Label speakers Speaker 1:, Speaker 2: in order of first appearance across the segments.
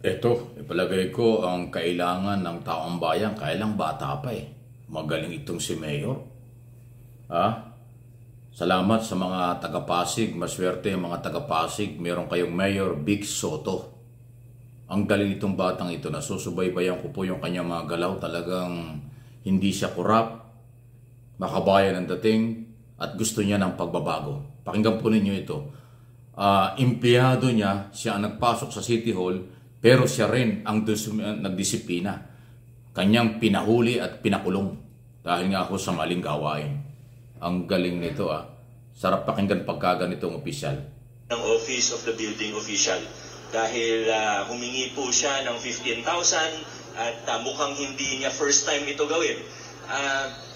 Speaker 1: Ito, ipalagay ko ang kailangan ng taong bayan, kailang bata pa eh. Magaling itong si Mayor. Ha? Salamat sa mga taga-Pasig, maswerte ang mga taga-Pasig. Meron kayong Mayor Vic Soto. Ang galing itong batang ito, nasusubaybayan ko po yung kanyang mga galaw. Talagang hindi siya korap, makabayan ang dating, at gusto niya ng pagbabago. Pakinggan po ninyo ito. Empleyado niya, siya ang nagpasok sa City Hall, pero siya rin ang nagdisiplina. Kanyang pinahuli at pinakulong dahil nga ako sa maling gawain. Ang galing nito Sarap pakinggan pagkaganitong opisyal.
Speaker 2: Ng Office of the Building Official. Dahil humingi po siya ng 15,000 at mukhang hindi niya first time ito gawin.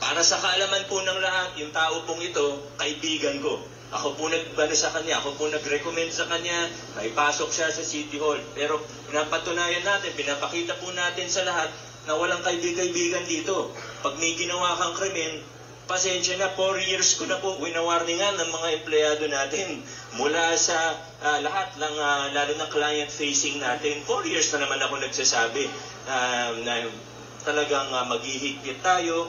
Speaker 2: Para sa kaalaman po ng lahat, yung tao pong ito, kaibigan ko. Ako po sa kanya, ako po nag-recommend sa kanya na ipasok siya sa City Hall. Pero pinapatunayan natin, pinapakita po natin sa lahat na walang kaibigan dito. Pag may ginawa kang krimen, pasensya na, 4 years ko na po winawarningan ng mga empleyado natin. Mula sa lahat ng, lalo na client-facing natin, 4 years na naman ako nagsasabi na talagang maghihigpit tayo.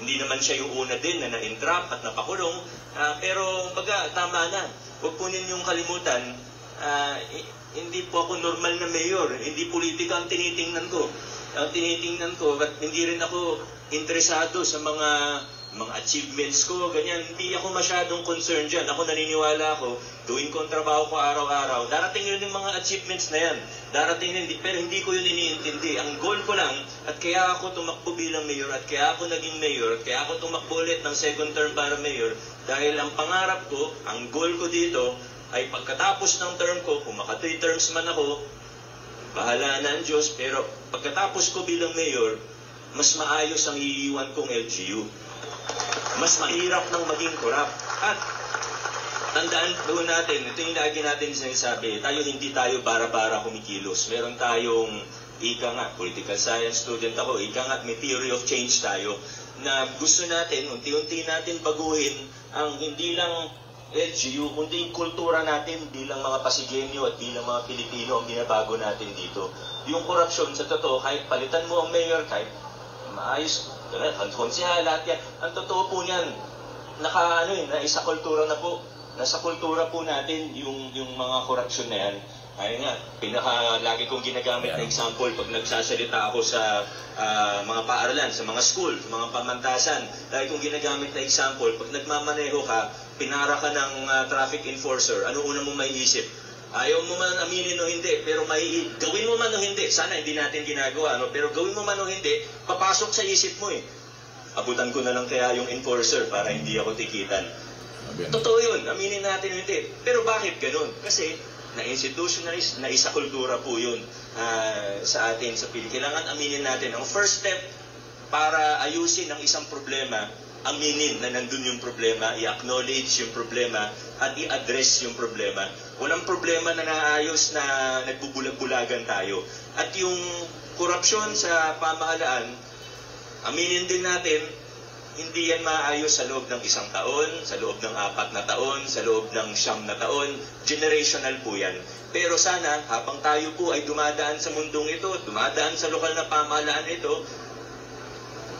Speaker 2: Hindi naman siya yung una din na na-entrap at napakulong. Pero tama na. Huwag po ninyong kalimutan, hindi po ako normal na mayor. Hindi politika ang tinitingnan ko. Ang tinitingnan ko, at hindi rin ako interesado sa mga achievements ko, ganyan. Hindi ako masyadong concerned dyan. Ako naniniwala ako, tuwing ko ang trabaho ko araw-araw, darating yun yung mga achievements na yan. Darating yun, pero hindi ko yun iniintindi. Ang goal ko lang, at kaya ako tumakbo bilang mayor, at kaya ako naging mayor, at kaya ako tumakbo ulit ng second term para mayor, dahil ang pangarap ko, ang goal ko dito, ay pagkatapos ng term ko, kung maka 3 terms man ako, bahala na ang Diyos, pero pagkatapos ko bilang mayor, mas maayos ang iiwan kong LGU. Mas mahirap nang maging korap. At tandaan po natin, ito yung lagi natin sinasabi, hindi tayo bara-bara kumikilos. Meron tayong, ika nga, political science student ako, ika nga, may theory of change tayo, na gusto natin, unti-unti natin baguhin ang hindi lang LGU, kundi yung kultura natin bilang mga Pasigenyo at bilang mga Pilipino ang binabago natin dito. Yung korupsyon, sa totoo, kahit palitan mo ang mayor, kahit maayos, konsehal, lahat yan. Ang totoo po niyan, naisa kultura na po. Nasa kultura po natin yung mga korupsyon na yan. Ayun nga, lagi kong ginagamit na example pag nagsasalita ako sa mga paaralan, sa mga school, sa mga pamantasan. Lagi kong ginagamit na example, pag nagmamaneho ka, pinara ka ng traffic enforcer, ano una mo maiisip? Ayaw mo man aminin o hindi, pero gawin mo man o hindi. Sana hindi natin ginagawa, pero gawin mo man o hindi, papasok sa isip mo eh. Abutan ko na lang kaya yung enforcer para hindi ako tikitan. Totoo yun, aminin natin o hindi. Pero bakit ganun? Kasi na-institutionalize, na-isa-kultura po yun sa atin sa Pilipinas. Kailangan aminin natin. Ang first step para ayusin ang isang problema, aminin na nandun yung problema, i-acknowledge yung problema, at i-address yung problema. Walang problema na naayos na nagbubulag-bulagan tayo. At yung korupsyon sa pamahalaan, aminin din natin, hindi yan maayos sa loob ng 1 taon, sa loob ng 4 na taon, sa loob ng 9 na taon. Generational po yan. Pero sana, habang tayo po ay dumadaan sa mundong ito, dumadaan sa lokal na pamahalaan ito,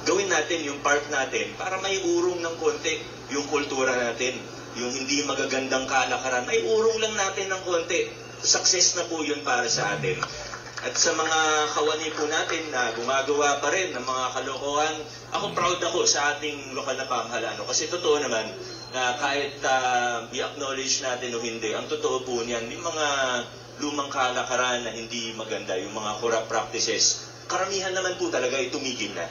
Speaker 2: gawin natin yung part natin para may urong ng konti yung kultura natin. Yung hindi magagandang kalakaran, may urong lang natin ng konti. Success na po yun para sa atin. At sa mga kawani po natin na gumagawa pa rin ng mga kalokohan, ako proud ako sa ating lokal na pamahalaan. Kasi totoo naman na kahit i-acknowledge natin o hindi, ang totoo po niyan, yung mga lumang kalakaran na hindi maganda, yung mga corrupt practices, karamihan naman po talaga ay tumigil na.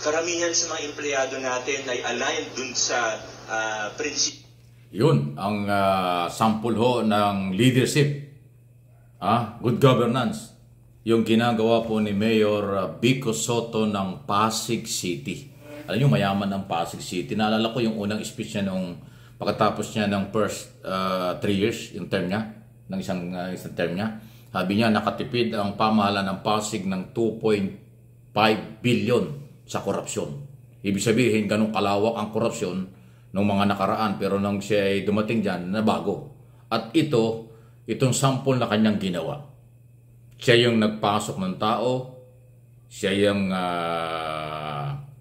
Speaker 2: Karamihan sa mga empleyado natin ay aligned dun sa prinsipyo.
Speaker 1: Yun, ang sample ho ng leadership. Good governance. Yung ginagawa po ni Mayor Vico Soto ng Pasig City. Alam nyo, mayaman ng Pasig City. Naalala ko yung unang speech niya nung pagkatapos niya ng first 3 years, yung term niya, ng isang term niya. Sabi niya, nakatipid ang pamahalaan ng Pasig ng 2.5 billion sa korupsyon. Ibig sabihin, ganun kalawak ang korupsyon ng mga nakaraan, pero nang siya ay dumating dyan, nabago. At itong sample na kanyang ginawa. Siya yung nagpasok ng tao, siya yung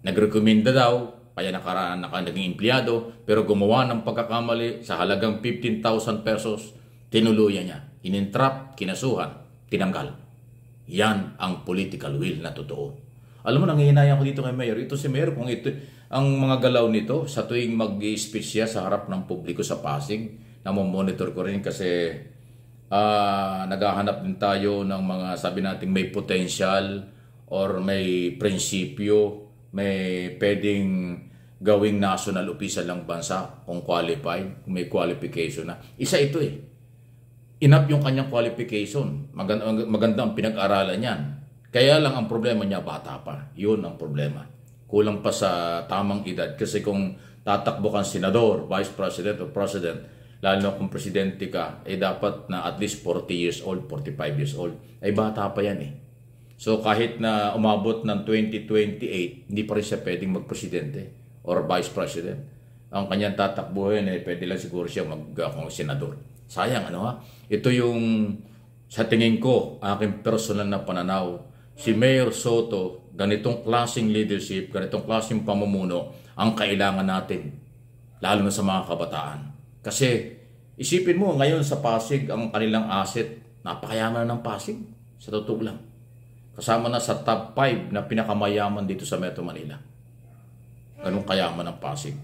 Speaker 1: nagrekomenda daw, kaya naging empleyado, pero gumawa ng pagkakamali sa halagang 15,000 pesos, tinuluyan niya, inintrap, kinasuhan, tinanggal. Yan ang political will na totoo. Alam mo, nanghihinayan ko dito kay Mayor. Ito si Mayor, kung ito, ang mga galaw nito, sa tuwing mag-speech siya sa harap ng publiko sa Pasig, namomonitor ko rin kasi naghahanap din tayo ng mga, sabi natin, may potential or may prinsipyo, may pwedeng gawing national official ng bansa kung qualified, kung may qualification na. Isa ito eh. Enough yung kanyang qualification. Maganda ang pinag-aralan niyan. Kaya lang ang problema niya, bata pa. Yun ang problema. Kulang pa sa tamang edad. Kasi kung tatakbo kang senador, vice president o president, lalo kung presidente ka, dapat na at least 40 years old, 45 years old. Ay bata pa yan eh. So kahit na umabot ng 2028, hindi pa rin siya pwedeng magpresidente or vice president. Ang kanyang tatakbuhin, pwede lang siguro siya kung senador. Sayang, ano ha? Ito yung, sa tingin ko, aking personal na pananaw. Si Mayor Soto, ganitong klaseng leadership, ganitong klaseng pamumuno, ang kailangan natin. Lalo na sa mga kabataan. Kasi, isipin mo, ngayon sa Pasig, ang kanilang asset, napakayaman ng Pasig. Sa totoo lang. Kasama na sa top 5 na pinakamayaman dito sa Metro Manila. Ganun kayaman ng Pasig.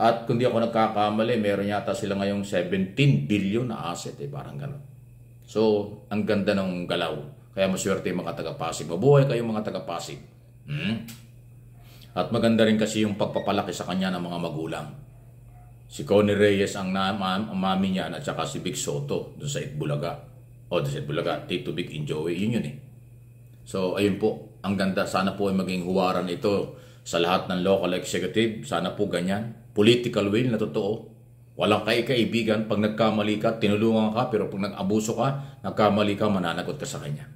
Speaker 1: At kung di ako nagkakamali, meron yata sila ngayong 17 billion na asset, parang ganun. So, ang ganda ng galaw. Kaya maswerte yung mga taga-Pasig. Mabuhay kayong mga taga-Pasig. At maganda rin kasi yung pagpapalaki sa kanya ng mga magulang. Si Connie Reyes ang mami niya at saka si Big Soto doon sa Itbulaga. O, sa Itbulaga, Tito Big Enjoy. Yun eh. So, ayun po. Ang ganda. Sana po ay maging huwaran ito sa lahat ng local executive. Sana po ganyan. Political will na totoo. Walang kaibigan. Pag nagkamali ka, tinulungan ka. Pero pag nag-abuso ka, nagkamali ka, mananagot ka sa kanya.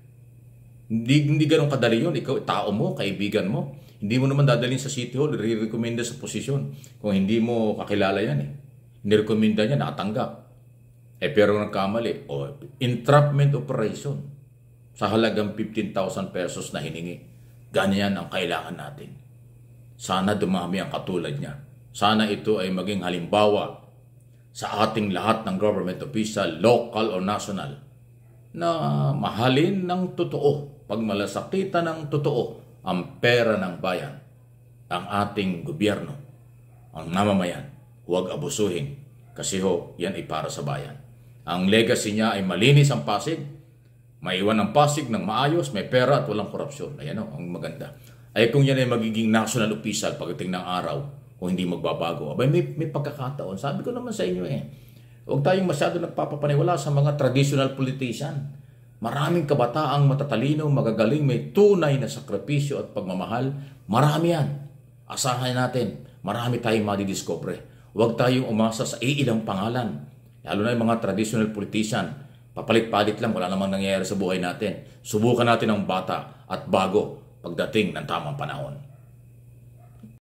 Speaker 1: Hindi ganun kadali yun. Ikaw, tao mo, kaibigan mo. Hindi mo naman dadalhin sa City Hall, i-recommenda sa posisyon. Kung hindi mo kakilala yan eh. Nirekomenda niya, nakatanggap. Pero nagkamali. Entrapment operation sa halagang 15,000 pesos na hiningi. Ganyan ang kailangan natin. Sana dumami ang katulad niya. Sana ito ay maging halimbawa sa ating lahat ng government official, local or national, na mahalin ng totoo, pagmalasakitan ng totoo, ang pera ng bayan, ang ating gobyerno, ang mamamayan. Huwag abusuhin kasi yan ay para sa bayan. Ang legacy niya ay malinis ang Pasig, maiwan ang Pasig ng maayos, may pera at walang korupsyon. Ayan ang maganda. Ay kung yan ay magiging national official pagdating ng araw, kung hindi magbabago. Abay, may pagkakataon. Sabi ko naman sa inyo huwag tayong masyado nagpapapaniwala sa mga traditional politician. Maraming kabataang matatalino, magagaling, may tunay na sakripisyo at pagmamahal. Marami yan. Asahan natin. Marami tayong madidiscover. Huwag tayong umasa sa iilang pangalan. Lalo na yung mga traditional politician. Papalit-palit lang, wala namang nangyayari sa buhay natin. Subukan natin ang bata at bago pagdating ng tamang panahon.